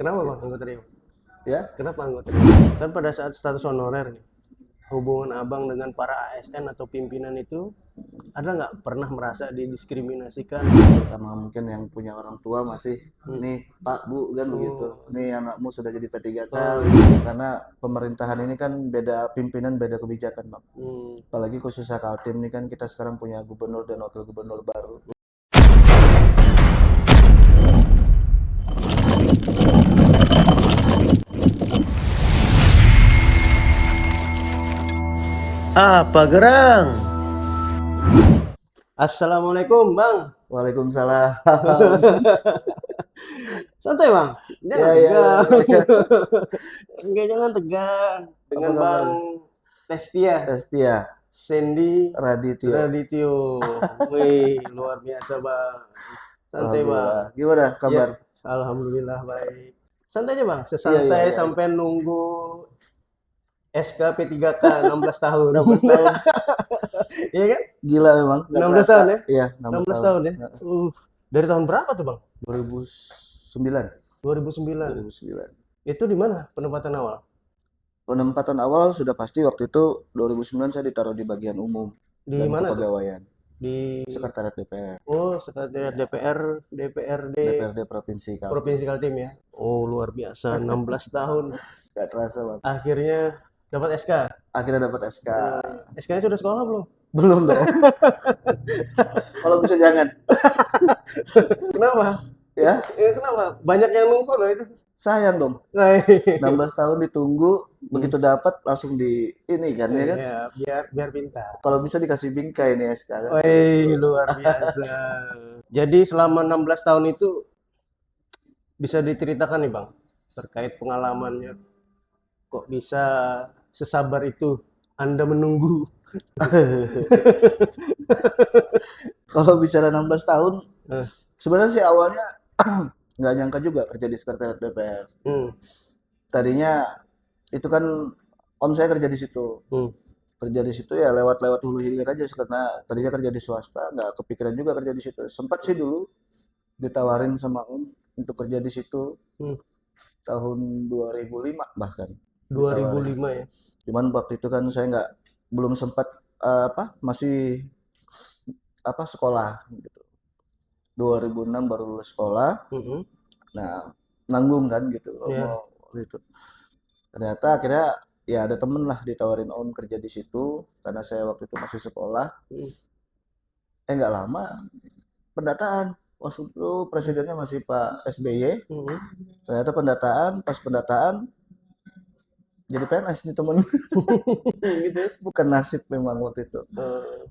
Kenapa Gitu. Bang anggota Dewan? Ya, Kenapa anggota Dewan? Kan pada saat status honorer nih, hubungan Abang dengan para ASN atau pimpinan itu ada nggak pernah merasa didiskriminasikan? pertama mungkin yang punya orang tua masih Hmm. nih Pak Bu kan begitu. Oh, Nih anakmu sudah jadi P3K oh, karena pemerintahan ini kan beda pimpinan, beda kebijakan, Bang. hmm. Apalagi khususnya Kaltim ini kan kita sekarang punya gubernur dan wakil gubernur baru. Apa gerang? Assalamualaikum Bang. Waalaikumsalam. Santai Bang, jangan Ya, ya, ya, tegang. ya. Enggak, jangan tegang. Apa Dengan kabar? Bang Testia, Testia, Sandy Radityo. Radityo. Wih, luar biasa Bang. Santai Alhamdulillah. Bang. Gimana Ya, kabar? alhamdulillah baik. Santai aja Bang, Iya, iya, sesantai iya. sampai nunggu SK P3K 16 tahun. 16 tahun. Iya kan? Gila memang, nggak 16 kerasa. tahun ya? Iya, 16 16 tahun. tahun ya? Dari tahun berapa tuh Bang? 2009. 2009. 2009. Itu di mana penempatan awal? Penempatan awal sudah pasti waktu itu 2009 saya ditaruh di bagian umum Di dan mana tuh? kepegawaian. Di Sekretariat DPR, Sekretariat DPR, DPRD DPRD Provinsi Kaltim. Provinsi Kaltim ya. Oh, luar biasa 16 tahun. Gak terasa Bang. Akhirnya dapat SK. Akhirnya dapat SK. SK-nya sudah sekolah belum? Belum dong. Kalau bisa jangan. Kenapa? Ya, Kenapa? Banyak yang nunggu loh itu. sayang dong. Nah, 16 tahun ditunggu, begitu dapat langsung di ini kan ya kan. iya, biar pintar. Kalau bisa dikasih bingkai nih SK kan. Wih, luar biasa. Jadi selama 16 tahun itu bisa diceritakan nih Bang, terkait pengalamannya. Kok bisa sesabar itu Anda menunggu? Kalau bicara 16 tahun, Eh, sebenarnya sih awalnya nggak nyangka juga kerja di sekretariat DPR. hmm, Tadinya itu kan om saya kerja di situ. hmm. Kerja di situ ya lewat-lewat hulu hilir aja sih, karena tadinya kerja di swasta, nggak kepikiran juga kerja di situ. Sempat sih dulu ditawarin sama om untuk kerja di situ Hmm. tahun 2005 bahkan ditawarin. 2005 ya. Cuman waktu itu kan saya nggak belum sempat masih sekolah gitu. 2006 baru lulus sekolah. Mhm. Nah, nanggung kan gitu Iya. mau gitu. Ternyata akhirnya ya ada temen lah ditawarin om kerja di situ karena saya waktu itu masih sekolah. Hmm. Nggak lama pendataan. Waktu itu presidennya masih Pak SBY. Mhm. Ternyata pas pendataan jadi PNS nih temen. Gitu ya. Bukan nasib memang waktu itu. Eh,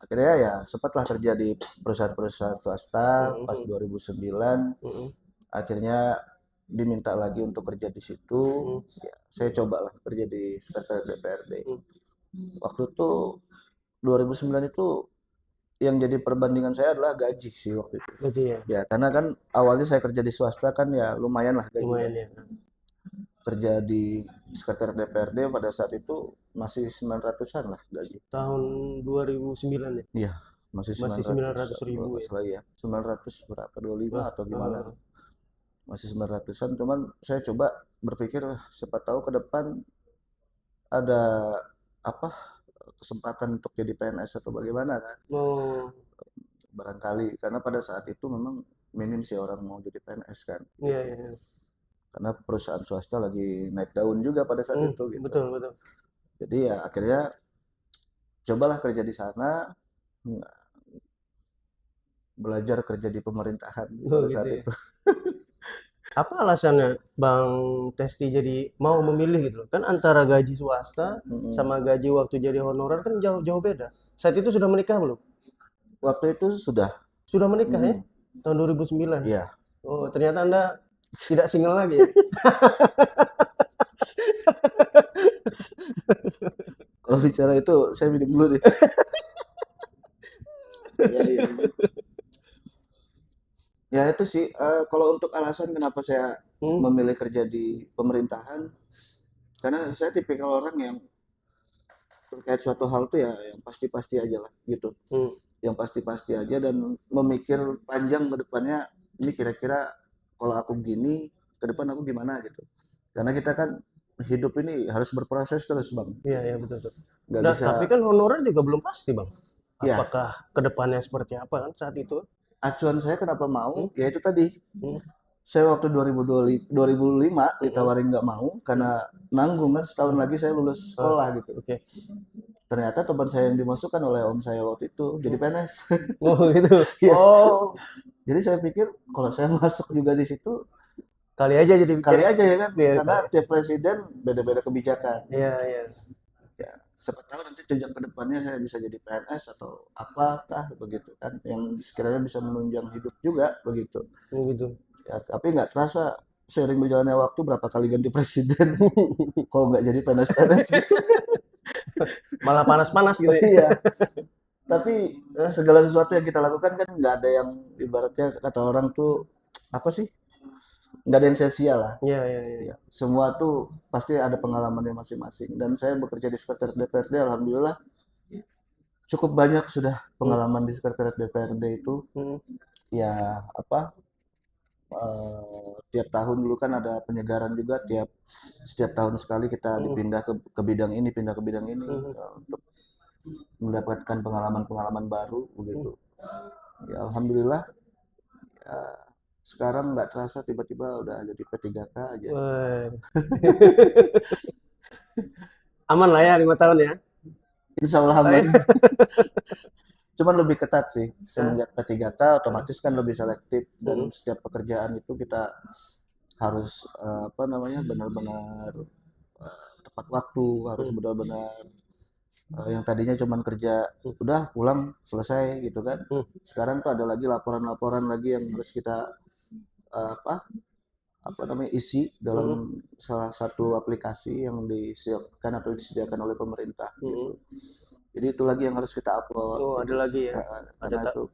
Akhirnya ya sempatlah kerja di perusahaan-perusahaan swasta pas mhm. 2009. Mhm. Akhirnya diminta lagi untuk kerja di situ. Mhm. Ya, saya cobalah kerja di sekretariat DPRD. Mhm. Waktu itu 2009 itu yang jadi perbandingan saya adalah gaji sih waktu itu. Gaji ya. Ya, karena kan awalnya saya kerja di swasta kan ya lumayan lah gajinya. Lumayan ya. Kerja di sekretariat DPRD pada saat itu masih 900-an lah gaji. Tahun 2009 ya. Iya, masih Masih 900 900 ribu ya. lagi ya. 900 berapa? 25 atau gimana? Ah, Masih 900-an. Cuman saya coba berpikir siapa tahu ke depan ada apa kesempatan untuk jadi PNS atau bagaimana kan. oh, Barangkali karena pada saat itu memang minim sih orang mau jadi PNS kan. iya, iya, iya. Karena perusahaan swasta lagi naik daun juga pada saat itu gitu. Betul, betul. Jadi ya akhirnya cobalah kerja di sana, belajar kerja di pemerintahan Oh, pada gitu saat ya. itu. Apa alasannya Bang Testi jadi mau memilih gitu loh? Kan antara gaji swasta Mm-mm. sama gaji waktu jadi honorer kan jauh-jauh beda. Saat itu sudah menikah belum? Waktu itu sudah. Sudah menikah ya? Mm, Tahun 2009. iya. Oh, ternyata Anda tidak single lagi ya? Kalau bicara itu saya minum dulu deh. Ya, iya. Ya itu sih kalau untuk alasan kenapa saya Hmm, memilih kerja di pemerintahan, karena saya tipikal orang yang terkait suatu hal tuh ya yang pasti-pasti aja lah gitu. hmm, Yang pasti-pasti aja dan memikir panjang ke depannya, ini kira-kira kalau aku gini ke depan aku gimana gitu. Karena kita kan hidup ini harus berproses terus Bang. Iya, betul, betul. Nggak Nah, bisa, tapi kan honorer juga belum pasti, Bang. ya Apakah kedepannya seperti apa kan saat itu? acuan saya kenapa Hmm? mau, ya itu tadi. Hmm? Saya waktu 2005 Hmm? ditawarin nggak mau karena nanggung kan setahun lagi saya lulus Ah, sekolah gitu. oke. Ternyata teman saya yang dimasukkan oleh om saya waktu itu jadi PNS. Oh, gitu. Iya. Oh, Jadi saya pikir kalau saya masuk juga di situ kali aja jadi kali aja ya kan, Iya, karena kali. tiap presiden beda-beda kebijakan. Iya, iya. Ya, siapa tahu nanti jenjang ke depannya saya bisa jadi PNS atau apakah begitu kan, yang sekiranya bisa menunjang hidup juga begitu. Oh, gitu. Ya, tapi nggak terasa seiring berjalannya waktu berapa kali ganti presiden, kok nggak jadi PNS-PNS gitu. Malah panas-panas gitu ya. Iya, tapi segala sesuatu yang kita lakukan kan nggak ada yang ibaratnya kata orang tuh apa sih? Nggak ada yang sia-sia lah. Iya, iya, iya. Ya, semua tuh pasti ada pengalamannya masing-masing. Dan saya bekerja di sekretariat DPRD, alhamdulillah cukup banyak sudah pengalaman di sekretariat DPRD itu. Hmm. Ya apa? Tiap tahun dulu kan ada penyegaran juga, setiap tahun sekali kita dipindah ke bidang ini, pindah ke bidang ini untuk mendapatkan pengalaman-pengalaman baru begitu. Ya alhamdulillah ya, sekarang nggak terasa tiba-tiba udah jadi P3K aja. Wah. Aman lah ya 5 tahun ya. Insya Allah aman. Cuman lebih ketat sih. Semenjak P3K otomatis kan lebih selektif dan setiap pekerjaan itu kita harus apa namanya benar-benar tepat waktu, harus benar-benar yang tadinya cuman kerja udah pulang selesai gitu kan. Sekarang tuh ada lagi laporan-laporan lagi yang harus kita apa namanya isi dalam salah satu aplikasi yang disiapkan atau disediakan oleh pemerintah gitu. Jadi itu lagi yang harus kita upload. Oh, ada lagi ya. Karena itu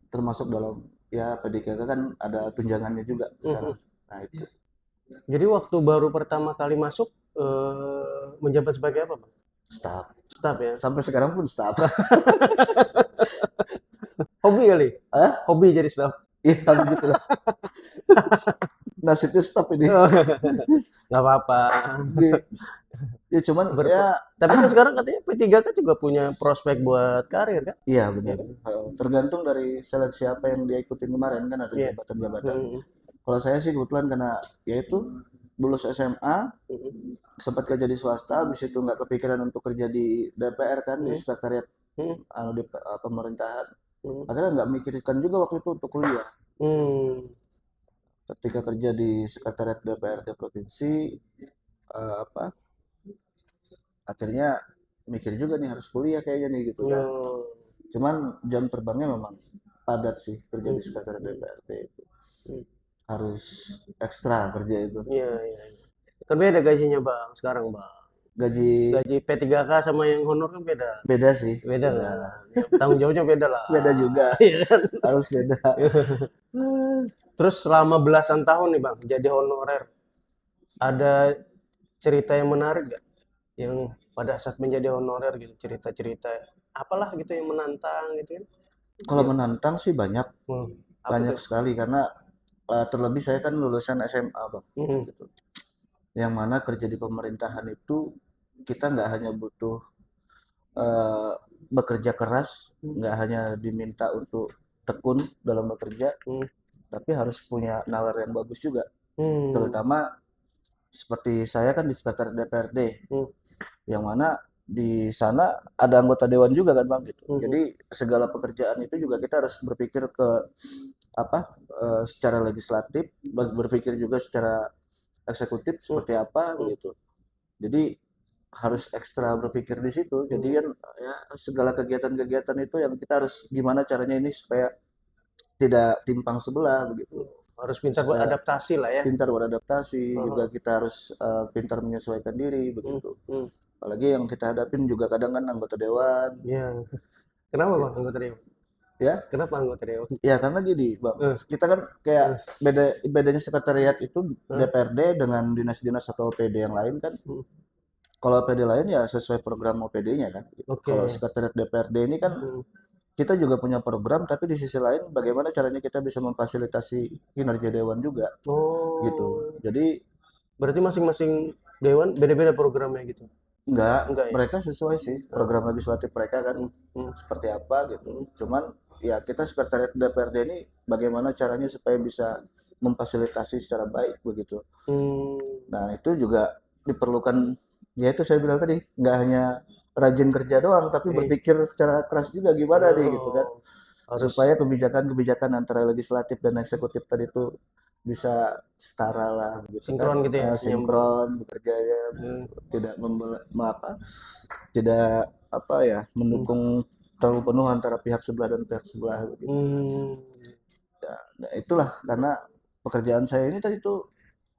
termasuk dalam ya PDKK kan ada tunjangannya juga sekarang. Nah itu. Jadi waktu baru pertama kali masuk menjabat sebagai apa, Bang? Staff. Staff ya. Sampai sekarang pun staff. Hobi kali? Hobi jadi staff. Iya begitu lah. Nasibnya staff ini. Nggak apa-apa. Ya cuman ya. Tapi kan sekarang katanya P3K juga punya prospek buat karir kan? Iya benar. Tergantung dari seleksi apa yang dia ikutin kemarin kan ada jabatan-jabatan. Kalau saya sih kebetulan karena yaitu lulus SMA, sempat kerja di swasta, habis itu nggak kepikiran untuk kerja di DPR kan, di sekretariat di pemerintahan. Akhirnya nggak mikirkan juga waktu itu untuk kuliah. Ketika kerja di sekretariat DPRD provinsi, akhirnya mikir juga nih harus kuliah kayaknya nih gitu kan. Cuman jam terbangnya memang padat sih kerja di sekretariat DPRD itu. Harus ekstra kerja itu. Iya, iya. Kan beda gajinya, Bang, sekarang, Bang. Gaji P3K sama yang honor kan beda. Beda sih. Beda lah. Tanggung jawabnya beda lah. Beda juga. Harus beda. Terus selama belasan tahun nih, Bang, jadi honorer. Ada cerita yang menarik gak? Yang pada saat menjadi honorer gitu, cerita-cerita apalah gitu yang menantang gitu kan? Kalau menantang sih banyak. Banyak sekali karena terlebih saya kan lulusan SMA Bang. Gitu. Yang mana kerja di pemerintahan itu kita nggak hanya butuh bekerja keras, nggak hanya diminta untuk tekun dalam bekerja, tapi harus punya nalar yang bagus juga. Terutama seperti saya kan di sekretariat DPRD, yang mana di sana ada anggota dewan juga kan Bang gitu. Jadi segala pekerjaan itu juga kita harus berpikir ke secara legislatif, berpikir juga secara eksekutif seperti apa gitu. Jadi harus ekstra berpikir di situ. Jadi kan ya segala kegiatan-kegiatan itu yang kita harus gimana caranya ini supaya tidak timpang sebelah begitu. Harus pintar beradaptasi lah ya. Pintar beradaptasi, juga kita harus pintar menyesuaikan diri begitu. Apalagi yang kita hadapin juga kadang kan anggota dewan. Iya. Kenapa Bang anggota dewan? Ya, kenapa anggota dewan? Ya karena gini Bang, kita kan kayak bedanya sekretariat itu DPRD dengan dinas-dinas atau OPD yang lain kan. Kalau OPD lain ya sesuai program OPD-nya kan. Kalau sekretariat DPRD ini kan kita juga punya program, tapi di sisi lain bagaimana caranya kita bisa memfasilitasi kinerja dewan juga gitu. Oh, Jadi berarti masing-masing dewan beda-beda programnya gitu. enggak, Enggak ya? mereka sesuai sih program legislatif mereka kan Hmm. seperti apa gitu. Cuman ya kita sekretariat DPRD ini bagaimana caranya supaya bisa memfasilitasi secara baik begitu. Hmm. Nah, itu juga diperlukan, ya itu saya bilang tadi, nggak hanya rajin kerja doang, tapi Iya. berpikir secara keras juga gimana nih gitu kan. Oh, harus Supaya kebijakan-kebijakan antara legislatif dan eksekutif tadi itu bisa setara lah gitu kan. sinkron gitu ya, senyambung. Sinkron bekerjanya, Hmm. tidak tidak apa ya, mendukung terlalu penuh antara pihak sebelah dan pihak sebelah gitu. Hmm. Ya, nah itulah karena pekerjaan saya ini tadi tuh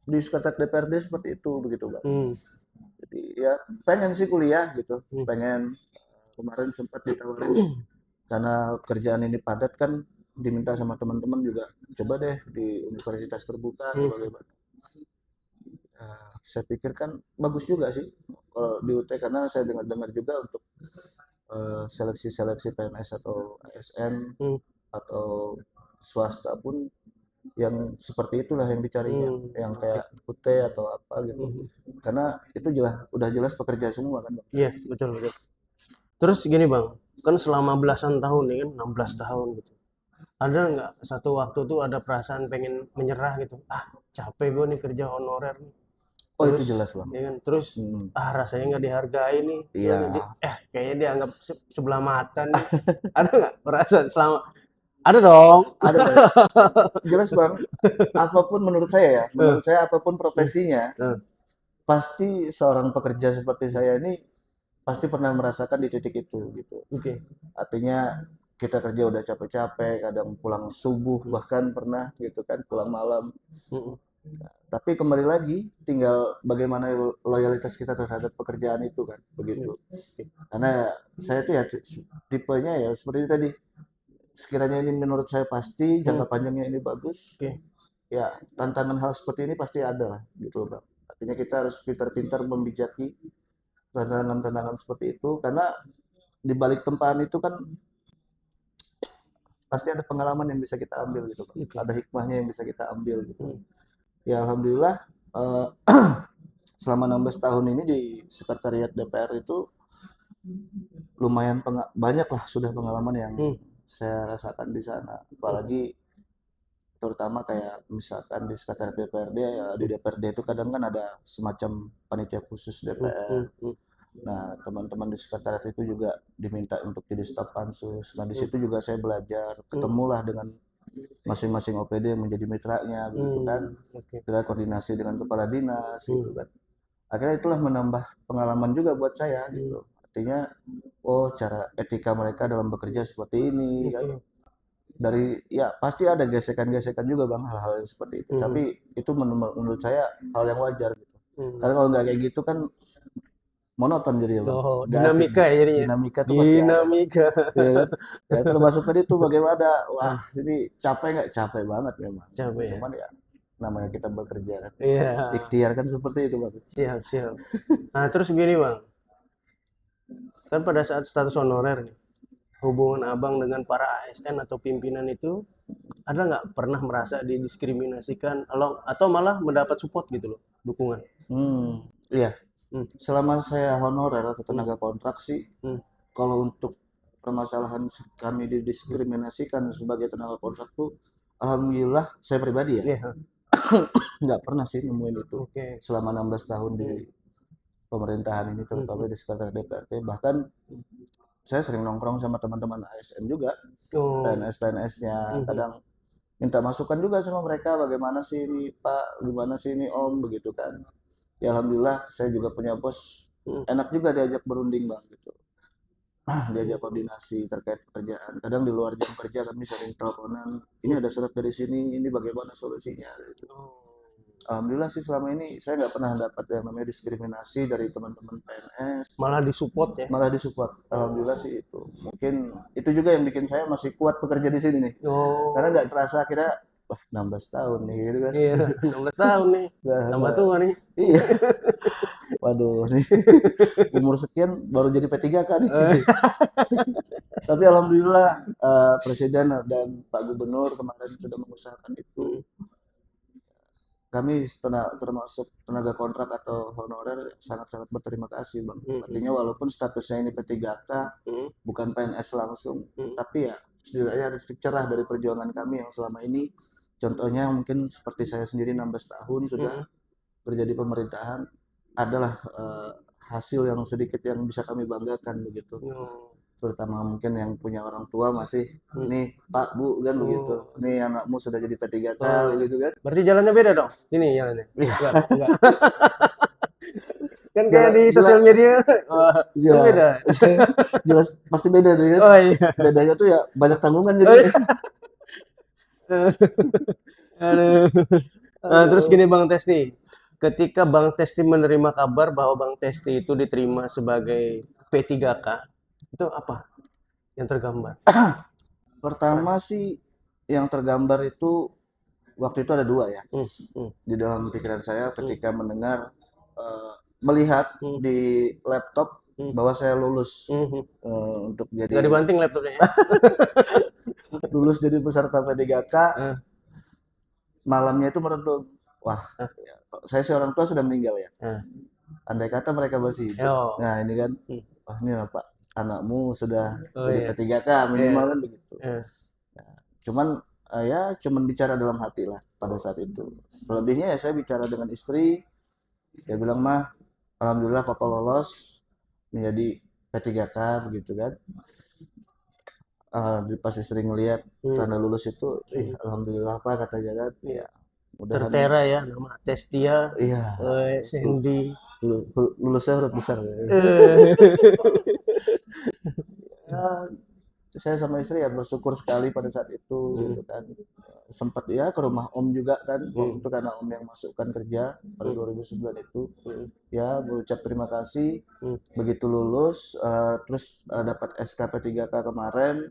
di sekretariat DPRD seperti itu begitu Bang. Hmm. Jadi ya pengen sih kuliah gitu, Hmm. pengen kemarin sempat ditawarin karena kerjaan ini padat kan diminta sama teman-teman juga coba deh di universitas terbuka atau Hmm. bagaimana. Saya pikir kan bagus juga sih kalau di UT karena saya dengar-dengar juga untuk seleksi-seleksi PNS atau ASN Hmm. atau swasta pun yang seperti itulah yang dicarinya, Hmm. yang kayak UT atau apa gitu. Hmm. Karena itu udah jelas pekerja semua kan, Bang. Iya, betul betul. Terus gini Bang, kan selama belasan tahun nih kan, 16 tahun gitu. Ada nggak satu waktu tuh ada perasaan pengen menyerah gitu? Ah, capek gue nih kerja honorer nih. Oh itu Terus, jelas Bang. ya kan? Terus, Hmm. rasanya nggak dihargai nih. Iya. Kayaknya dianggap sebelah mata nih. Ada nggak perasaan selama? Ada dong. Ada Bang. Jelas Bang. Apapun menurut saya apapun profesinya, Eh, pasti seorang pekerja seperti saya ini pasti pernah merasakan di titik itu gitu. Oke. Artinya kita kerja udah capek-capek, kadang pulang subuh bahkan pernah gitu kan, pulang malam. Mm-mm. Tapi kembali lagi tinggal bagaimana loyalitas kita terhadap pekerjaan itu kan, begitu. Karena saya tuh ya tipenya ya seperti tadi, sekiranya ini menurut saya pasti, jangka panjangnya ini bagus, Oke. ya tantangan hal seperti ini pasti ada lah gitu Bang. Artinya kita harus pintar-pintar membijaki tantangan-tantangan seperti itu karena di balik tempaan itu kan pasti ada pengalaman yang bisa kita ambil gitu Bang. Oke. Ada hikmahnya yang bisa kita ambil gitu. Hmm. Ya alhamdulillah selama 16 tahun ini di sekretariat DPR itu lumayan banyak lah sudah pengalaman yang saya rasakan di sana. Apalagi terutama kayak misalkan di sekretariat DPRD ya di DPRD itu kadang kan ada semacam panitia khusus DPR. Nah, teman-teman di sekretariat itu juga diminta untuk jadi staf pansus. Nah, di situ juga saya belajar, ketemulah dengan masing-masing OPD yang menjadi mitranya gitu kan. Oke. Kita koordinasi dengan kepala dinas gitu kan. Akhirnya itulah menambah pengalaman juga buat saya gitu. Artinya oh cara etika mereka dalam bekerja seperti ini kan. Dari ya pasti ada gesekan-gesekan juga Bang hal-hal yang seperti itu. Tapi itu menurut saya hal yang wajar gitu. Karena kalau nggak kayak gitu kan monoton jadi ya Bang. Oh, Nggak asik dinamika gitu. ya jadinya. Dinamika tuh pasti ada. Dinamika. Ya kan? Ya termasuk tadi tuh bagaimana wah ini capek nggak capek banget memang. Capek ya. Cuman ya namanya kita bekerja kan. Iya. Ikhtiar kan seperti itu Bang. Siap, siap. Nah, terus gini Bang. Kan pada saat status honorer nih, hubungan Abang dengan para ASN atau pimpinan itu ada nggak pernah merasa didiskriminasikan atau malah mendapat support gitu loh, dukungan? Iya. Selama saya honorer atau tenaga kontrak sih, kalau untuk permasalahan kami didiskriminasikan sebagai tenaga kontrak tuh, alhamdulillah saya pribadi ya, Iya. nggak pernah sih nemuin itu Oke. selama 16 tahun di pemerintahan ini, terutama di sekitar DPRD. Bahkan saya sering nongkrong sama teman-teman ASN juga, Oh. PNS-PNS-nya, kadang minta masukan juga sama mereka, bagaimana sih ini Pak, gimana sih ini Om, begitu kan. Ya alhamdulillah saya juga punya bos, enak juga diajak berunding Bang gitu. Diajak koordinasi terkait pekerjaan. Kadang di luar jam kerja kami sering teleponan, ini ada surat dari sini, ini bagaimana solusinya gitu. Alhamdulillah sih selama ini saya nggak pernah dapat yang namanya diskriminasi dari teman-teman PNS. Malah disupport ya. Malah disupport. Alhamdulillah sih itu. Mungkin itu juga yang bikin saya masih kuat bekerja di sini nih. Oh. Karena nggak terasa kira wah 16 tahun nih gitu kan. Iya, 16 tahun nih. Tambah tua nih. Iya. Waduh, nih umur sekian baru jadi P3K nih. Tapi alhamdulillah Presiden dan Pak Gubernur kemarin sudah mengusahakan itu. Kami termasuk tenaga kontrak atau honorer sangat-sangat berterima kasih Bang. Artinya walaupun statusnya ini P3K, bukan PNS langsung, tapi ya setidaknya ada titik cerah dari perjuangan kami yang selama ini. Contohnya mungkin seperti saya sendiri 16 tahun sudah kerja di pemerintahan, adalah hasil yang sedikit yang bisa kami banggakan begitu. Terutama mungkin yang punya orang tua masih nih Pak Bu kan begitu, nih anakmu sudah jadi P3K gitu kan. Berarti jalannya beda dong? Ini jalannya? Enggak. Kan kayak di Jelas- sosial media, kan Iya. beda. Jelas pasti beda tuh kan. Oh iya. Bedanya tuh ya banyak tanggungan Oh, jadi. iya. Aduh. Terus gini Bang Testi, ketika Bang Testi menerima kabar bahwa Bang Testi itu diterima sebagai P3K, itu apa yang tergambar? Pertama sih yang tergambar itu waktu itu ada dua ya di dalam pikiran saya ketika mendengar melihat di laptop bahwa saya lulus untuk Nggak jadi dibanting laptopnya ya? lulus jadi peserta P3K. Malamnya itu merenung, wah ya, saya si orang tua sudah meninggal ya, andai kata mereka masih hidup, Oh. nah ini kan wah ini apa anakmu sudah Oh, jadi iya. P3K minimal kan begitu. Iya. Cuman ya cuman bicara dalam hati lah pada saat itu. Selebihnya ya saya bicara dengan istri, dia bilang mah alhamdulillah papa lolos menjadi P3K begitu kan. Pas istri ngelihat tanda lulus itu, alhamdulillah Pak katanya kan. Iya. Mudahan Tertera ya nama Testia, iya Sandy. lulusnya huruf besar. Ya, saya sama istri ya bersyukur sekali pada saat itu gitu kan. Sempat ya ke rumah Om juga kan waktu itu karena Om yang masukkan kerja pada 2009 itu ya berucap terima kasih. Begitu lulus terus dapat SK P3K kemarin,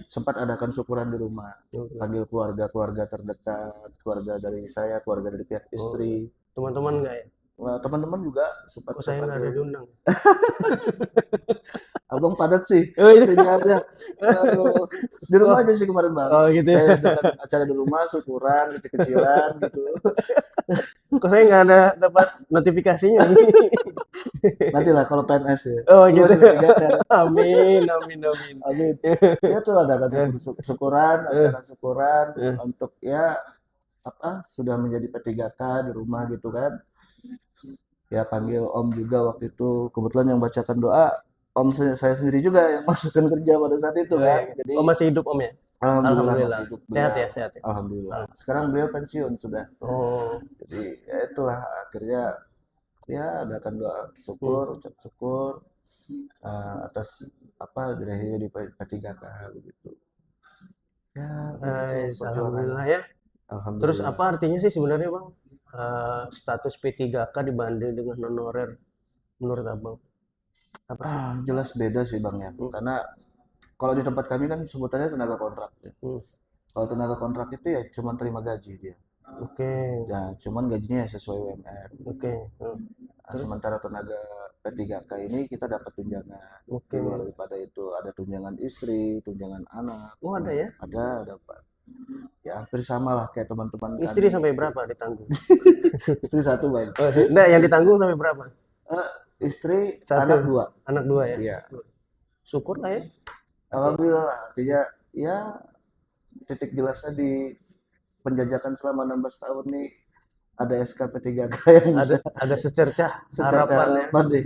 sempat adakan syukuran di rumah, panggil keluarga terdekat, keluarga dari saya, keluarga dari pihak istri. Teman-teman nggak ya? Wah, teman-teman juga sempat Kok saya nggak ada diundang? Abang padat sih. Oh, iya. Aduh, di rumah aja sih kemarin Bang. Oh, gitu ya. Saya adakan acara di rumah, syukuran, kecil-kecilan gitu. Kok saya nggak ada dapat notifikasinya nih? Nanti lah kalau PNS ya. Oh gitu. Masih P3K. Amin. Amin. Ya tuh ada syukuran, acara syukuran untuk ya apa sudah menjadi P3K di rumah gitu kan. Ya panggil Om juga waktu itu, kebetulan yang bacakan doa Om saya sendiri juga yang masukkan kerja pada saat itu kan. Jadi masih hidup Om ya? alhamdulillah masih hidup Sehat beliau. ya, sehat ya. Alhamdulillah. Sekarang beliau pensiun sudah. Oh, Jadi ya itulah akhirnya ya adakan doa syukur, ucap syukur atas apa berakhirnya di P3K begitu. Ya, begitu perjuangan. alhamdulillah ya. Alhamdulillah. Terus apa artinya sih sebenarnya Bang? Status P3K dibanding dengan honorer menurut Abang? Apa? Jelas beda sih Bang ya. Karena kalau di tempat kami kan sebutannya tenaga kontrak ya. Kalau tenaga kontrak itu ya cuma terima gaji dia. Oke. Ya, cuman gajinya ya sesuai UMR. Oke. Sementara tenaga P3K ini kita dapat tunjangan. Di luar daripada itu ada tunjangan istri, tunjangan anak. Oh ada ya? Ada dapat. Ya hampir sama lah kayak teman-teman Istri kami. sampai berapa ditanggung? Istri satu Bang. Enggak, yang ditanggung sampai berapa? Istri Satu. anak dua. Anak dua ya? Iya. Syukur lah ya. Alhamdulillah. Artinya ya titik jelasnya di penjajakan selama 16 tahun nih ada SK P3K yang bisa Ada secercah harapan ya. harapan deh.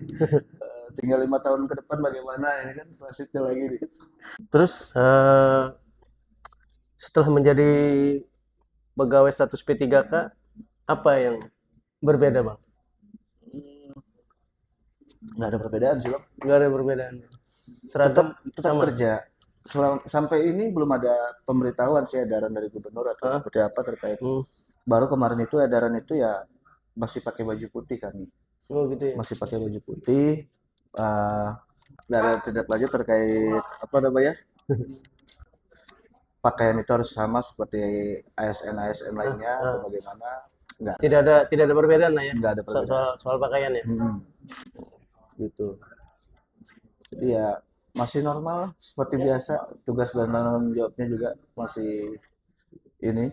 Tinggal 5 tahun ke depan bagaimana ini kan selanjutnya lagi nih. Terus setelah menjadi pegawai status P3K, apa yang berbeda Bang? Nggak ada perbedaan sih Bang. Nggak ada perbedaan. Seragam Tetap sama. kerja. Sampai ini belum ada pemberitahuan sih edaran dari gubernur atau seperti apa terkait. Baru kemarin itu edaran itu ya masih pakai baju putih kami. Oh gitu ya. Masih pakai baju putih. Nggak ada tindak lanjut terkait apa namanya? Pakaian itu harus sama seperti ASN lainnya atau bagaimana. Nggak, Tidak ada perbedaan lah ya. nggak ada Soal, perbedaan. soal pakaian ya. Gitu. Jadi ya masih normal lah, seperti biasa. Tugas dan tanggung jawabnya juga masih ini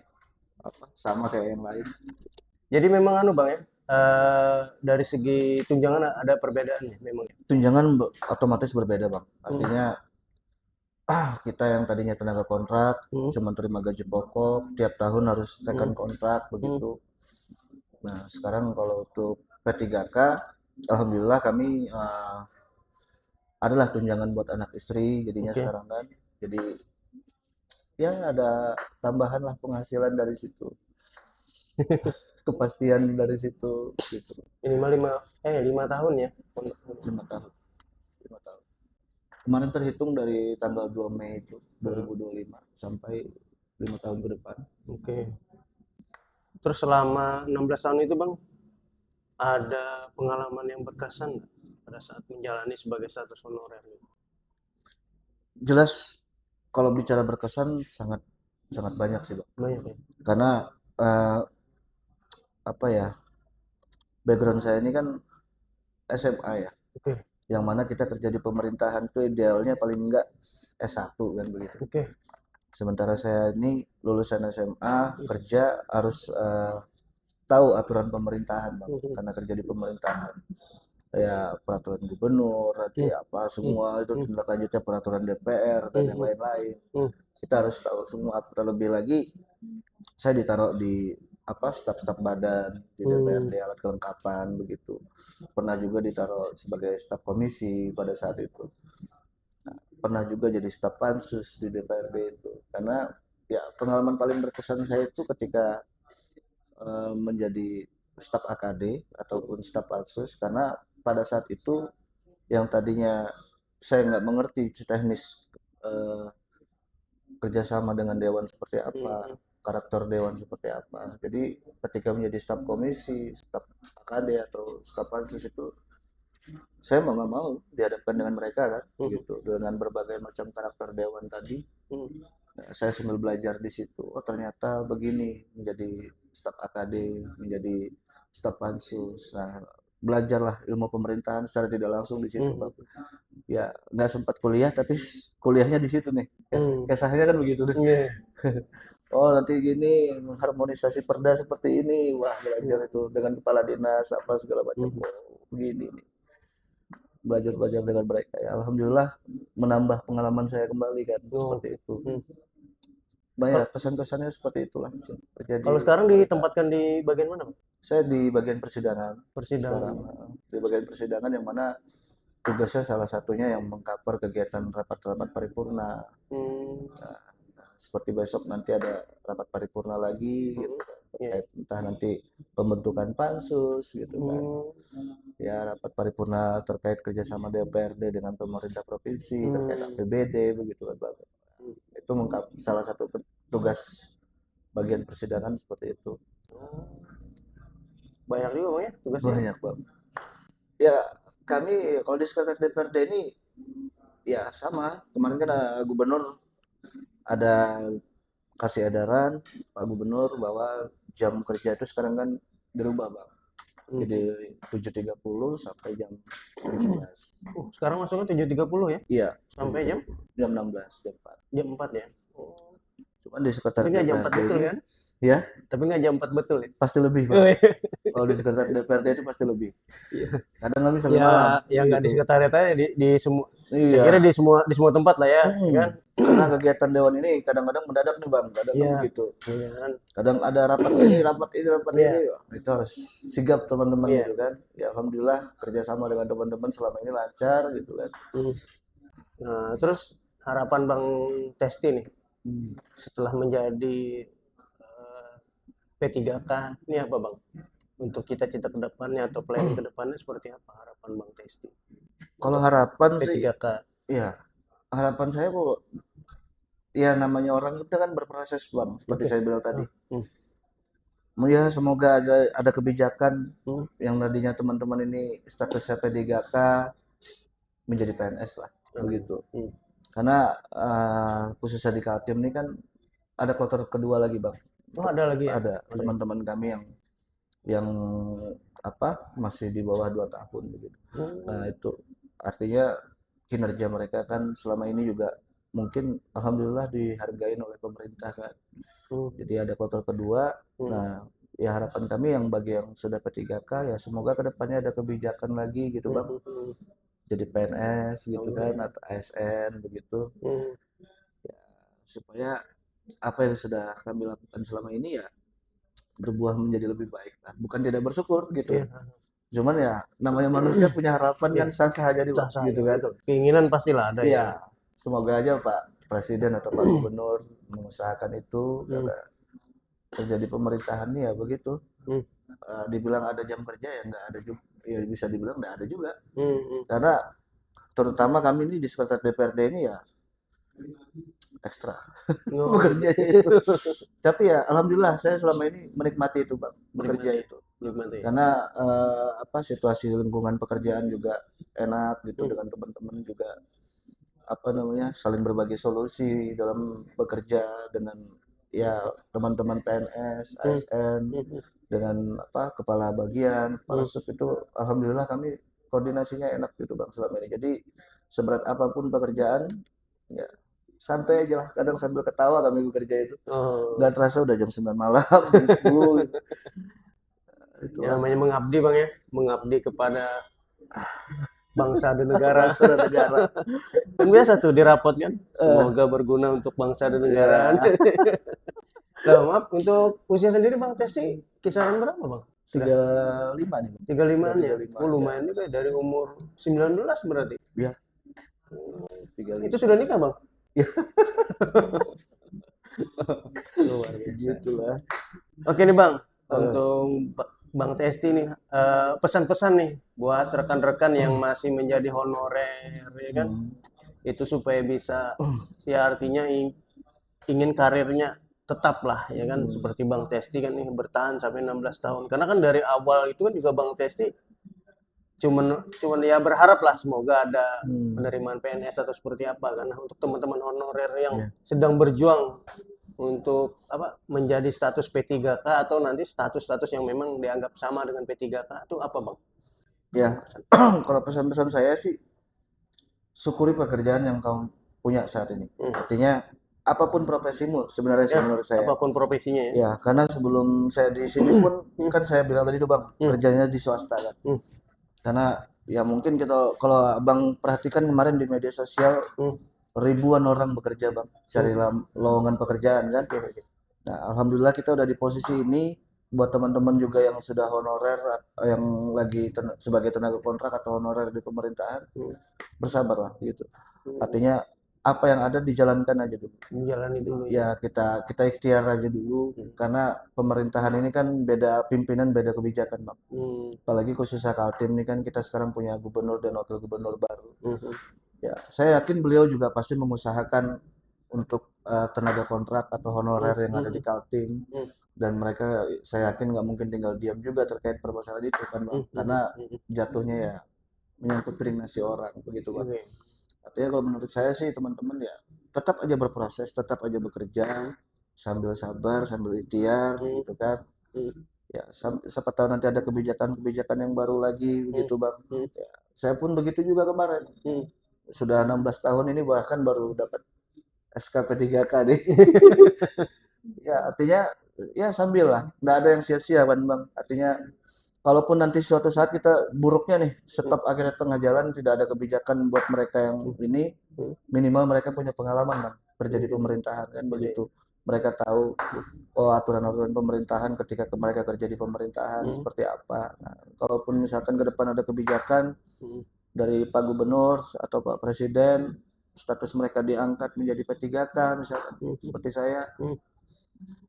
sama kayak yang lain. Jadi memang anu Bang ya. Dari segi tunjangan ada perbedaannya memang ya. Tunjangan otomatis berbeda bang. Artinya kita yang tadinya tenaga kontrak cuma terima gaji pokok, tiap tahun harus tekan kontrak begitu. Nah sekarang kalau untuk P3K, alhamdulillah kami adalah tunjangan buat anak istri jadinya Oke. sekarang kan. Jadi ya ada tambahan lah penghasilan dari situ, kepastian dari situ gitu. Minimal 5 tahun ya. 5 tahun. 5 tahun. Kemarin terhitung dari tanggal 2 Mei itu 2025 sampai 5 tahun ke depan. Oke. Terus selama 16 tahun itu Bang, ada pengalaman yang berkesan nggak pada saat menjalani sebagai status honorer? Jelas kalau bicara berkesan sangat sangat banyak sih bang. Banyak ya. Karena apa ya, background saya ini kan SMA ya. Oke. Yang mana kita kerja di pemerintahan tuh idealnya paling enggak S1 kan begitu. Oke. Sementara saya ini lulusan SMA, kerja harus tahu aturan pemerintahan bang, karena kerja di pemerintahan ya peraturan gubernur, nanti apa semua itu tindak lanjutnya peraturan DPR dan yang lain-lain. Kita harus tahu semua. Terlebih lagi saya ditaruh di staf-staf badan di DPRD, alat kelengkapan begitu. Pernah juga ditaruh sebagai staf komisi pada saat itu. Nah, pernah juga jadi staf pansus di DPRD itu. Karena ya pengalaman paling berkesan saya itu ketika menjadi staf AKD ataupun staf pansus, karena pada saat itu yang tadinya saya nggak mengerti teknis kerjasama dengan dewan seperti apa, karakter dewan seperti apa. Jadi ketika menjadi staf komisi, staf AKD atau staf pansus itu saya mau nggak mau dihadapkan dengan mereka kan, gitu, dengan berbagai macam karakter dewan tadi. Nah, saya sambil belajar di situ. Oh ternyata begini menjadi staf AKD, menjadi staf pansus. Nah, belajarlah ilmu pemerintahan secara tidak langsung di situ, Pak. Ya, nggak sempat kuliah, tapi kuliahnya di situ nih. Kisahnya kan begitu deh. Oh nanti gini mengharmonisasi perda seperti ini, wah belajar itu dengan kepala dinas apa segala macam. Oh, begini nih. Belajar dengan mereka ya, alhamdulillah menambah pengalaman saya kembali kan seperti itu. Banyak kesan-kesannya seperti itulah terjadi. Kalau sekarang ditempatkan di bagian mana? Saya di bagian persidangan. Persidangan. Sekarang di bagian persidangan yang mana tugasnya salah satunya yang mengcover kegiatan rapat-rapat paripurna. Nah, seperti besok nanti ada rapat paripurna lagi gitu, entah nanti pembentukan pansus gitu kan. Ya rapat paripurna terkait kerjasama DPRD dengan pemerintah provinsi terkait APBD begitu kan Pak. Itu salah satu tugas bagian persidangan seperti itu. Banyak juga Bang ya tugasnya. Banyak Bang. Ya kami kalau di sekitar DPRD ini ya sama. Kemarin kan gubernur ada kasih edaran Pak Gubernur bahwa jam kerja itu sekarang kan dirubah Bang. Jadi 7.30 sampai jam 17. Sekarang masuknya 7.30 ya? Iya. Sampai jam 16, jam 4. Jam 4 ya. Cuman di sekitar tapi nggak jam 4 betul ini, kan? Ya. Tapi nggak jam 4 betul ya? Pasti lebih Bang. Kalau di sekitar DPRD itu pasti lebih. Kadang kami sampai malam. Ya nggak di sekretariat aja di semua. Iya. Saya kira di semua tempat lah ya, kan? Karena kegiatan dewan ini kadang-kadang mendadak nih Bang, kadang begitu. Iya kan? Kadang ada rapat ini, rapat ini. Itu harus sigap teman-teman gitu kan. Ya alhamdulillah kerjasama dengan teman-teman selama ini lancar gitu kan. Nah, terus harapan Bang Testi nih setelah menjadi P3K ini apa Bang? Untuk cita-cita ke depannya atau planning ke depannya seperti apa harapan Bang Testi? Kalau harapan sih, P3K. ya harapan saya kok, ya namanya orang itu kan berproses Bang, seperti saya bilang tadi. Ya semoga ada kebijakan yang tadinya teman-teman ini statusnya P3K menjadi PNS lah, begitu. Karena khususnya di Kaltim ini kan ada kloter kedua lagi Bang. Oh ada lagi ya? Ada teman-teman kami yang yang masih di bawah 2 tahun begitu. Nah, itu artinya kinerja mereka kan selama ini juga mungkin alhamdulillah dihargain oleh pemerintah kan. Jadi ada kloter kedua. Nah, ya harapan kami yang bagi yang sudah P3K ya semoga kedepannya ada kebijakan lagi gitu Bang. Jadi PNS gitu kan atau ASN begitu. Ya, supaya apa yang sudah kami lakukan selama ini ya berbuah menjadi lebih baik lah. Bukan tidak bersyukur gitu. Iya. Cuman ya namanya manusia punya harapan kan sah-sah aja nih Bang, Sah-sah gitu aja, kan. betul. Keinginan pastilah ada ya. Iya, semoga aja Pak Presiden atau Pak Gubernur mengusahakan itu karena terjadi pemerintahannya ya begitu. Dibilang ada jam kerja ya nggak ada juga, ya bisa dibilang nggak ada juga. Karena terutama kami ini di sekretariat DPRD ini ya ekstra bekerjanya itu. Tapi ya alhamdulillah saya selama ini menikmati itu Bang, bekerja itu. Nikmati. Karena situasi lingkungan pekerjaan juga enak gitu dengan teman-teman juga saling berbagi solusi dalam bekerja dengan ya teman-teman PNS, ASN dengan kepala bagian, kepala sub itu alhamdulillah kami koordinasinya enak gitu Bang selama ini. Jadi seberat apapun pekerjaan ya santai aja lah, kadang sambil ketawa kami bekerja itu. Nggak terasa udah jam 9 malam, jam 10 gitu. Itu Ya, namanya mengabdi Bang ya, mengabdi kepada bangsa dan negara. bangsa dan negara. Kan biasa tuh di rapot kan, semoga berguna untuk bangsa dan negara. Nah, maaf, untuk usia sendiri Bang Tesi kisaran berapa Bang? 35 nih Bang. 35-an ya? 35, Oh, lumayan juga ya, dari umur 19 berarti? Ya, Itu sudah nikah Bang? Ya. Luar biasa. Gitulah. Oke nih Bang, untuk Bang Testi nih, pesan-pesan nih buat rekan-rekan yang masih menjadi honorer ya kan, itu supaya bisa ya artinya ingin karirnya tetap lah ya kan, seperti Bang Testi kan nih bertahan sampai 16 tahun. Karena kan dari awal itu kan juga Bang Testi cuman ya berharap lah semoga ada penerimaan PNS atau seperti apa, karena untuk teman-teman honorer yang sedang berjuang untuk menjadi status P3K atau nanti status-status yang memang dianggap sama dengan P3K itu apa Bang? Ya, kalau pesan-pesan saya sih syukuri pekerjaan yang kamu punya saat ini. Artinya apapun profesimu sebenarnya menurut saya. Apapun profesinya ya. Ya, karena sebelum saya di sini pun kan saya bilang tadi tuh Bang, kerjanya di swasta kan. Karena ya mungkin kita kalau Abang perhatikan kemarin di media sosial ribuan orang bekerja Bang, cari lowongan pekerjaan kan. Nah, alhamdulillah kita udah di posisi ini. Buat teman-teman juga yang sudah honorer, yang lagi sebagai tenaga kontrak atau honorer di pemerintahan, bersabarlah gitu. Artinya apa yang ada dijalankan aja dulu. Dijalani dulu. Ya kita ikhtiar aja dulu, karena pemerintahan ini kan beda pimpinan, beda kebijakan Bang. Apalagi khususnya Kaltim ini kan kita sekarang punya gubernur dan wakil gubernur baru. Ya, saya yakin beliau juga pasti mengusahakan untuk tenaga kontrak atau honorer yang ada di Kaltim, dan mereka saya yakin nggak mungkin tinggal diam juga terkait permasalahan itu kan Bang, karena jatuhnya ya menyangkut piring nasi orang begitu Bang. Artinya kalau menurut saya sih teman-teman ya tetap aja berproses, tetap aja bekerja sambil sabar, sambil ikhtiar gitu kan. Ya siapa tahu nanti ada kebijakan-kebijakan yang baru lagi begitu Bang. Ya, saya pun begitu juga kemarin. Sudah 16 tahun ini bahkan baru dapat SK P3K nih. Ya artinya ya sambil lah, nggak ada yang sia-sia Bang. Artinya kalaupun nanti suatu saat kita buruknya nih, stop akhirnya tengah jalan, tidak ada kebijakan buat mereka yang ini, minimal mereka punya pengalaman Bang, kerja di pemerintahan kan begitu. Mereka tahu aturan-aturan pemerintahan ketika mereka kerja di pemerintahan seperti apa. Nah, kalaupun misalkan ke depan ada kebijakan dari Pak Gubernur atau Pak Presiden, status mereka diangkat menjadi P3K misalkan seperti saya,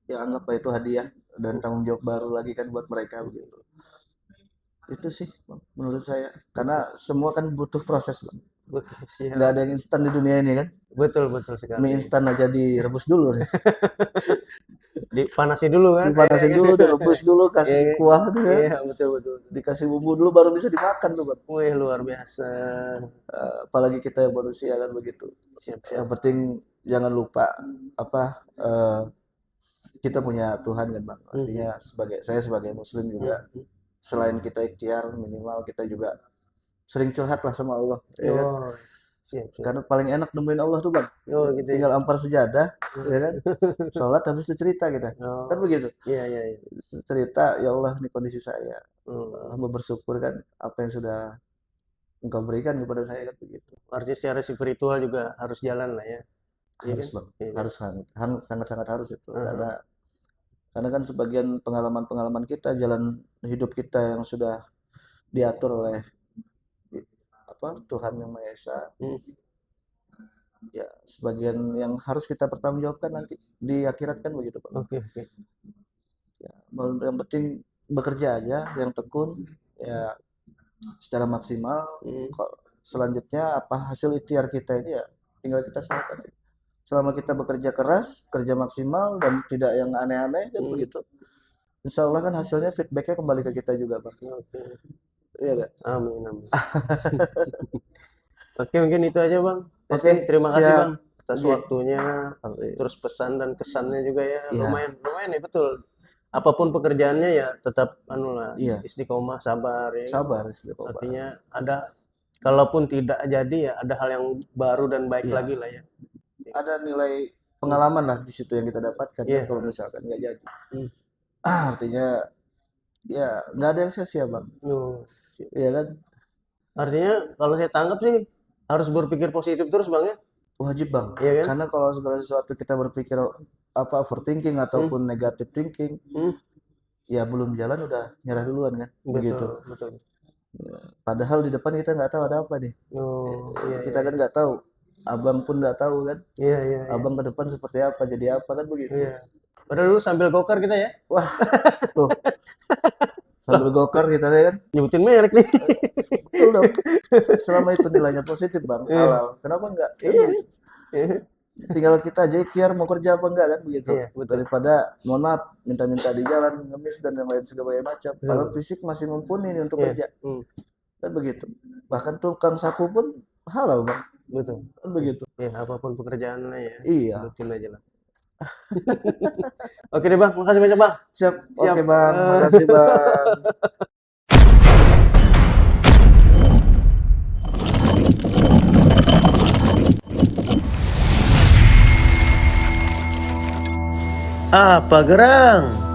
ya anggaplah itu hadiah dan tanggung jawab baru lagi kan buat mereka begitu. Itu sih Bang, menurut saya, karena semua kan butuh proses Bang. Nggak ada yang instan di dunia ini kan. Betul sekali. Mie instan aja direbus dulu nih. Dipanasin dulu kan. Dipanasin dulu, direbus dulu, kasih kuah tuh kan. Iya, betul. Dikasih bumbu dulu baru bisa dimakan tuh Bang. Wih, luar biasa. Apalagi kita yang manusia kan begitu. Siap. Yang penting jangan lupa kita punya Tuhan kan Bang. Artinya saya sebagai Muslim juga selain kita ikhtiar minimal kita juga sering curhat lah sama Allah. Ya kan? Oh, siap, siap. Karena paling enak nemuin Allah tuh Bang. Oh, gitu ya. Tinggal ampar sejadah, ya kan? Sholat habis itu cerita kita. Oh, Kan begitu. iya, iya, iya. Cerita, ya Allah ini kondisi saya. Hmm. Hamba bersyukur kan apa yang sudah Engkau berikan kepada saya kan begitu. Artinya secara spiritual juga harus jalan lah ya. Iya Harus kan? Bang, Iya. harus sangat-sangat harus itu. Heeh. Karena kan sebagian pengalaman-pengalaman kita, jalan hidup kita yang sudah diatur oleh Tuhan Yang Maha Esa. Ya, sebagian yang harus kita pertanggungjawabkan nanti di akhirat kan begitu Pak. Oke, oke. Ya, yang penting bekerja aja, yang tekun, ya secara maksimal. Kok selanjutnya apa hasil ikhtiar kita ini ya tinggal kita serahkan. Selama kita bekerja keras, kerja maksimal dan tidak yang aneh-aneh kan begitu. Insya Allah kan hasilnya feedbacknya kembali ke kita juga Bang. Oke. Iya kan? Amin, amin. Oke, mungkin itu aja Bang. Oke, Terima kasih siap. Bang atas Iya. waktunya, terus pesan dan kesannya juga ya. Iya. Lumayan ya betul. Apapun pekerjaannya ya tetap Iya. istiqomah, sabar ya. Sabar, istiqomah. Artinya ada, kalaupun tidak jadi ya ada hal yang baru dan baik Iya. lagi lah ya. Ada nilai pengalaman lah di situ yang kita dapatkan Iya. kalau misalkan nggak jadi. Artinya ya nggak ada yang sia-sia Bang. Oh, Iya kan? artinya kalau saya tangkap sih harus berpikir positif terus Bang ya. Wajib Bang. Iya kan? Karena kalau segala sesuatu kita berpikir overthinking ataupun negative thinking, ya belum jalan udah nyerah duluan kan. Begitu. Betul. Padahal di depan kita nggak tahu ada apa nih. Oh, iya. Kita kan nggak tahu. Abang pun nggak tahu kan. Iya. Abang ke depan seperti apa, jadi apa kan begitu. Iya. Padahal dulu sambil gokar kita ya. Wah, tuh. Sambil gokar kita kan. Nyebutin merek nih. Betul dong. Selama itu nilainya positif Bang, halal. Kenapa enggak? Tinggal kita aja ikhtiar mau kerja apa enggak kan begitu. Iya, betul. Daripada mohon maaf minta-minta di jalan, ngemis dan yang lain segala macam. Kalau fisik masih mumpuni nih untuk Iya. kerja. Kan begitu. Bahkan tukang sapu pun halal Bang. Betul. Kan begitu. Ya, apapun pekerjaannya ya. Iya. Rutin aja lah. Oke deh Bang, makasih banyak Bang. Siap. Siap. Oke Bang, makasih Bang. Apa gerang?